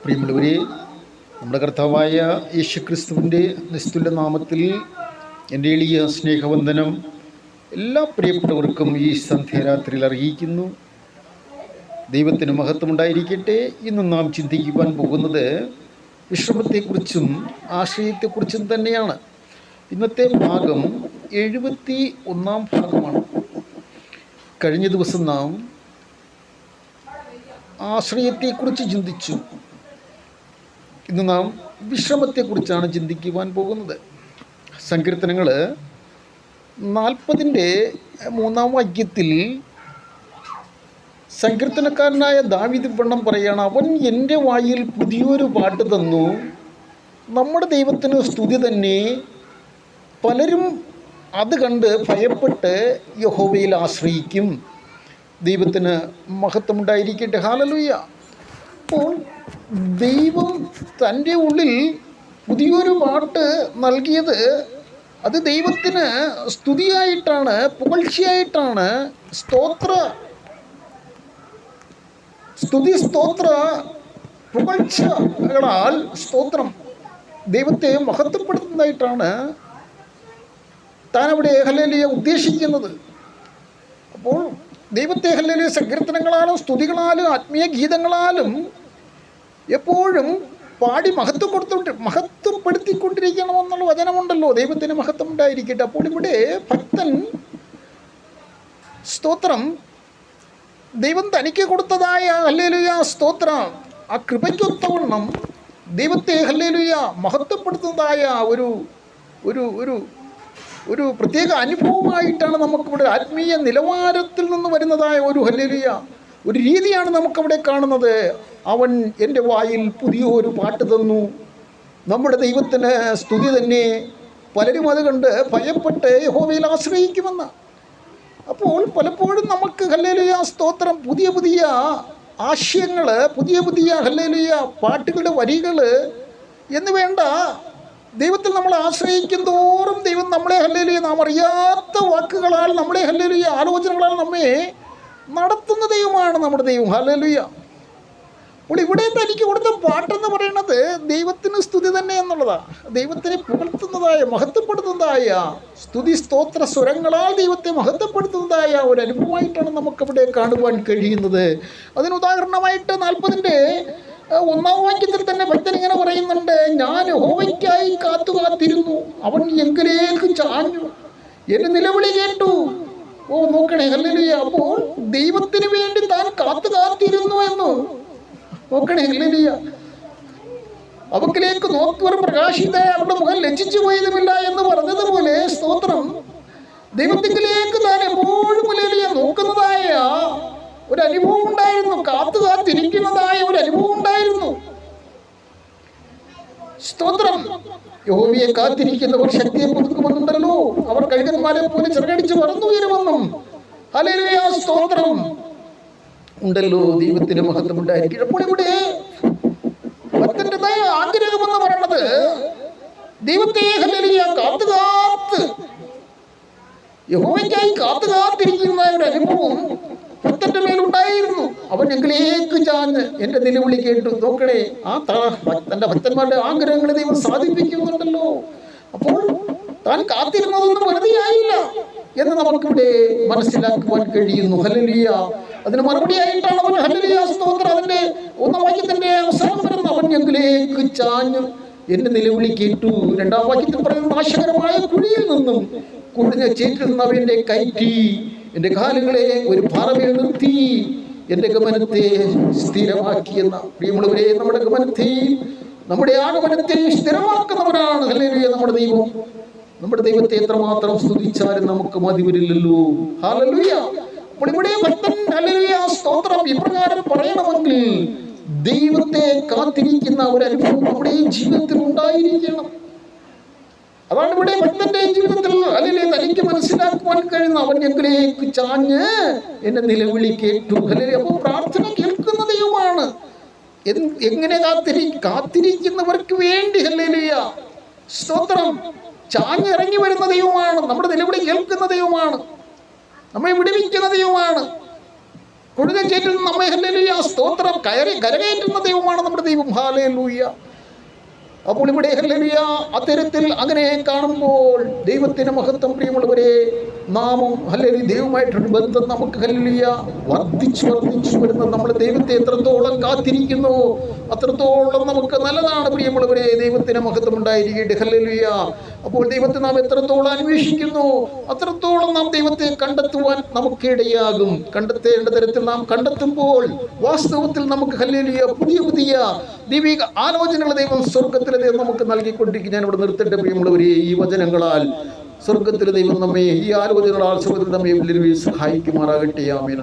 പ്രിയമുള്ളവരെ, നമ്മുടെ കർത്താവായ യേശുക്രിസ്തുവിൻ്റെ നിസ്തുല്യ നാമത്തിൽ എൻ്റെ എളിയ സ്നേഹവന്ദനം എല്ലാ പ്രിയപ്പെട്ടവർക്കും ഈ സന്ധ്യാരാത്രിയിൽ അറിയിക്കുന്നു. ദൈവത്തിന് മഹത്വമുണ്ടായിരിക്കട്ടെ. ഇന്ന് നാം ചിന്തിക്കുവാൻ പോകുന്നത് വിശ്രമത്തെക്കുറിച്ചും ആശ്രയത്തെക്കുറിച്ചും തന്നെയാണ്. ഇന്നത്തെ ഭാഗം 71 ഭാഗമാണ്. കഴിഞ്ഞ ദിവസം നാം ആശ്രയത്തെക്കുറിച്ച് ചിന്തിച്ചു. ഇന്ന് നാം വിശ്രമത്തെക്കുറിച്ചാണ് ചിന്തിക്കുവാൻ പോകുന്നത്. സങ്കീർത്തനങ്ങൾ 40-3 വാക്യത്തിൽ സങ്കീർത്തനക്കാരനായ ദാവീദ് വണ്ണം പറയാണ്, അവൻ എൻ്റെ വായിൽ പുതിയൊരു പാട്ട് തന്നു, നമ്മുടെ ദൈവത്തിന് സ്തുതി തന്നെ. പലരും അത് കണ്ട് ഭയപ്പെട്ട് യഹോവയിൽ ആശ്രയിക്കും. ദൈവത്തിന് മഹത്വമുണ്ടായിരിക്കട്ടെ. ഹല്ലേലൂയ. അപ്പോൾ ദൈവം തൻ്റെ ഉള്ളിൽ പുതിയൊരു പാട്ട് നൽകിയത് അത് ദൈവത്തിന് സ്തുതിയായിട്ടാണ്, പുകഴ്ചയായിട്ടാണ്. സ്തുതി സ്തോത്ര പുകഴ്ചകളാൽ സ്തോത്രം ദൈവത്തെ മഹത്വപ്പെടുത്തുന്നതായിട്ടാണ് താൻ അവിടെ ഹല്ലേലൂയ ഉദ്ദേശിക്കുന്നത്. അപ്പോൾ ദൈവത്തെ ഹല്ലേലൂയ സങ്കീർത്തനങ്ങളാലും സ്തുതികളാലും ആത്മീയ ഗീതങ്ങളാലും എപ്പോഴും പാടി മഹത്വപ്പെടുത്തിക്കൊണ്ടിരിക്കണമെന്നുള്ള വചനമുണ്ടല്ലോ. ദൈവത്തിന് മഹത്വം ഉണ്ടായിരിക്കട്ടെ. അപ്പോൾ ഇവിടെ ഭക്തൻ സ്തോത്രം ദൈവം തനിക്ക് കൊടുത്തതായ ഹല്ലേലൂയ സ്തോത്രം ആ കൃപയ്ക്കൊത്തവണ്ണം ദൈവത്തെ ഹല്ലേലൂയ മഹത്വപ്പെടുത്തുന്നതായ ഒരു ഒരു ഒരു ഒരു പ്രത്യേക അനുഭവമായിട്ടാണ് നമുക്കിവിടെ ആത്മീയ നിലവാരത്തിൽ നിന്ന് വരുന്നതായ ഒരു ഹല്ലേലൂയ ഒരു രീതിയാണ് നമുക്കവിടെ കാണുന്നത്. അവൻ എൻ്റെ വായിൽ പുതിയൊരു പാട്ട് തന്നു, നമ്മുടെ ദൈവത്തിന് സ്തുതി തന്നെ. പലരും അത് കണ്ട് ഭയപ്പെട്ട് യഹോവയിൽ ആശ്രയിക്കുമെന്ന്. അപ്പോൾ പലപ്പോഴും നമുക്ക് ഹല്ലേലൂയ സ്തോത്രം പുതിയ പുതിയ ആശയങ്ങൾ, പുതിയ ഹല്ലേലൂയ പാട്ടുകളുടെ വരികൾ എന്ന് വേണ്ട, ദൈവത്തിൽ നമ്മൾ ആശ്രയിക്കും തോറും ദൈവം നമ്മളെ ഹല്ലേലൂയ നാം അറിയാത്ത വാക്കുകളാൽ, നമ്മളെ ഹല്ലേലൂയ ആലോചനകളാൽ നമ്മെ നടത്തുന്ന ദൈവമാണ് നമ്മുടെ ദൈവം. ഹല്ലേലൂയ. അപ്പോൾ ഇവിടെ തനിക്ക് കൊടുത്ത പാട്ടെന്ന് പറയുന്നത് ദൈവത്തിന് സ്തുതി തന്നെ എന്നുള്ളതാണ്. ദൈവത്തിനെ പുകഴ്ത്തുന്നതായ, മഹത്വപ്പെടുത്തുന്നതായ, സ്തുതി സ്തോത്ര സ്വരങ്ങളാൽ ദൈവത്തെ മഹത്വപ്പെടുത്തുന്നതായ ഒരു അനുഭവമായിട്ടാണ് നമുക്കവിടെ കാണുവാൻ കഴിയുന്നത്. അതിന് ഉദാഹരണമായിട്ട് 40-1 വാക്യത്തിൽ തന്നെ ഭക്തൻ ഇങ്ങനെ പറയുന്നുണ്ട്, ഞാൻ യഹോവയ്ക്കായി കാത്തിരുന്നു, അവൻ എങ്കിലേക്ക് ചാഞ്ഞു, എൻ്റെ നിലവിളി കേട്ടു. നോക്കണേ ഹല്ലേലൂയ. അപ്പോൾ ദൈവത്തിന് വേണ്ടി താൻ കാത്തിരുന്നു എന്ന് നോക്കണേ ഹല്ലേലൂയ. അവക്കിലേക്ക് നോക്കുവർ പ്രകാശിത, അവരുടെ മുഖം ലജ്ജിച്ചു പോയതുമില്ല എന്ന് പറഞ്ഞതുപോലെ സ്തോത്രം ദൈവത്തിലേക്ക് താൻ എപ്പോഴും ഹല്ലേലൂയ നോക്കുന്നതായ ഒരു അനുഭവം ഉണ്ടായിരുന്നു, കാത്തിരിക്കുന്നതായ ഒരു അനുഭവം ഉണ്ടായിരുന്നു. സ്തോത്രം. യഹോവയെ കാത്തിരിക്കുന്നവർ ശക്തിയെ പുതുക്കുമെന്നുണ്ടല്ലോ, അവർ കഴുകന്മാരെ പോലെ ചിറകടിച്ച് പറന്നു ഉയരുമെന്നും ഹല്ലേലൂയ സ്തോത്രം ഉണ്ടല്ലോ. ദൈവത്തിന് മഹത്വം ഉണ്ടായിരിക്കും. അപ്പോൾ ഇവിടെ ഭക്തൻ്റെതായ ആഗ്രഹമെന്ന് പറയുന്നത് ദൈവത്തെ ഹല്ലേലൂയ യഹോവയ്ക്കായി കാത്തിരിക്കുന്ന ഒരു അനുഭവം ഭക്തന്റെ മേലുണ്ടായിരുന്നു. അവൻ എങ്കിലേക്ക് ചാഞ്ഞ് എൻ്റെ നിലവിളി കേട്ടു. നോക്കണേ, തൻ്റെ ഭക്തന്മാരുടെ ആഗ്രഹങ്ങളെ ദൈവം സാധിപ്പിക്കുന്നുണ്ടല്ലോ. അപ്പോൾ താൻ കാത്തിരുന്നതൊന്നും വെറുതെയായില്ല എന്ന് നമുക്കിവിടെ മനസ്സിലാക്കുവാൻ കഴിയുന്നു. ഹല്ലേലൂയ. അതിന് മറുപടിയായിട്ടാണ് അവൻ ഹല്ലേലൂയ സ്തോത്രം അതിൻ്റെ 1 വാക്യത്തിൻ്റെ അവസാനം വരുന്നത്, അവൻ എങ്കിലേക്ക് ചാഞ്ഞു എൻ്റെ നിലവിളി കേട്ടു. 2 വാക്യത്തിൽ പറയുന്നത്, നാശകരമായ കുഴിയിൽ നിന്നും കുഴിഞ്ഞ ചേറ്റിൽ നിന്ന് അവൻ്റെ കയറ്റി, എൻ്റെ കാലുകളെ ഒരു പാറമേൽ നിർത്തി, എൻ്റെ ഗമനത്തെ സ്ഥിരമാക്കിയെന്ന. പ്രിയമുള്ളവരെ, നമ്മുടെ ഗമനത്തെയും നമ്മുടെ ആഗമനത്തെയും സ്ഥിരമാക്കുന്നവരാണ് ഹല്ലേലൂയ നമ്മുടെ ദൈവം. നമ്മുടെ ദൈവത്തെ എത്രമാത്രം സ്തുതിച്ചാലും നമുക്ക് മതി വരില്ലല്ലോ. ഹല്ലേലൂയ. അപ്പോൾ ഇവിടെ ഭക്തൻ ഹല്ലേലൂയ സ്തോത്രം ഇപ്രകാരം പറയണമെങ്കിൽ ദൈവത്തെ കാത്തിരിക്കുന്ന ഒരു അനുഭവം നമ്മുടെ ജീവിതത്തിൽ ഉണ്ടായിരിക്കണം. അതാണ് ഇവിടെ ഭക്തന്റെ ജീവിതത്തിൽ ഹല്ലേലൂയ തനിക്ക് മനസ്സിലാക്കുവാൻ കഴിയുന്ന, അവൻ എങ്കിലേക്ക് ചാഞ്ഞ് എന്നെ നിലവിളി കേട്ടു. ഹല്ലേലൂയ. അപ്പോൾ പ്രാർത്ഥന കേൾക്കുന്ന ദൈവമാണ്. എങ്ങനെ കാത്തിരിക്കുന്നവർക്ക് വേണ്ടി ഹല്ലേലൂയ സ്തോത്രം ചാഞ്ഞിറങ്ങി വരുന്ന ദൈവമാണ്. നമ്മുടെ നിലവിളി കേൾക്കുന്ന ദൈവമാണ്, നമ്മെ വിടുവിക്കുന്ന ദൈവമാണ്. കൊടുങ്കാറ്റ് ചേറ്റിൽ നിന്ന് നമ്മെ ഹല്ലേലൂയ സ്തോത്രം കരകയറ്റുന്ന ദൈവമാണ് നമ്മുടെ ദൈവം. ഹല്ലേലൂയ. അപ്പോൾ ഇവിടെ ഹല്ലേലൂയ അത്തരത്തിൽ അങ്ങനെ കാണുമ്പോൾ ദൈവത്തിന് മഹത്വം. പ്രിയമുള്ളവരെ, നാമം ഹല്ലേലൂയ ദൈവമായിട്ടൊരു ബന്ധം നമുക്ക് ഹല്ലേലൂയ വർദ്ധിച്ചു വരുന്ന നമ്മൾ ദൈവത്തെ എത്രത്തോളം കാത്തിരിക്കുന്നു അത്രത്തോളം നമുക്ക് നല്ലതാണ്. പ്രിയമുള്ളവരെ, ദൈവത്തിന് മഹത്വം ഉണ്ടായിരിക്കട്ടെ. ഹല്ലേലൂയ. അപ്പോൾ ദൈവത്തെ നാം എത്രത്തോളം അന്വേഷിക്കുന്നു അത്രത്തോളം നാം ദൈവത്തെ കണ്ടെത്തുവാൻ നമുക്കിടയാകും. കണ്ടെത്തേണ്ട തരത്തിൽ നാം കണ്ടെത്തുമ്പോൾ വാസ്തവത്തിൽ നമുക്ക് ഹല്ലേലൂയ പുതിയ ദൈവിക ആലോചനകൾ ദൈവം സ്വർഗത്തിലെ ദൈവം നമുക്ക് നൽകിക്കൊണ്ടിരിക്കും. ഞാൻ ഇവിടെ നിർത്തട്ടെ പ്രിയമുള്ളവരെ. ഈ വചനങ്ങളാൽ സ്വർഗത്തിലെ ദൈവം നമ്മെ ഈ ആലോചനകളാൽ സ്വർഗത്തിൽ നമ്മെ സഹായിക്കുമാറാകട്ടെ. ആമേൻ.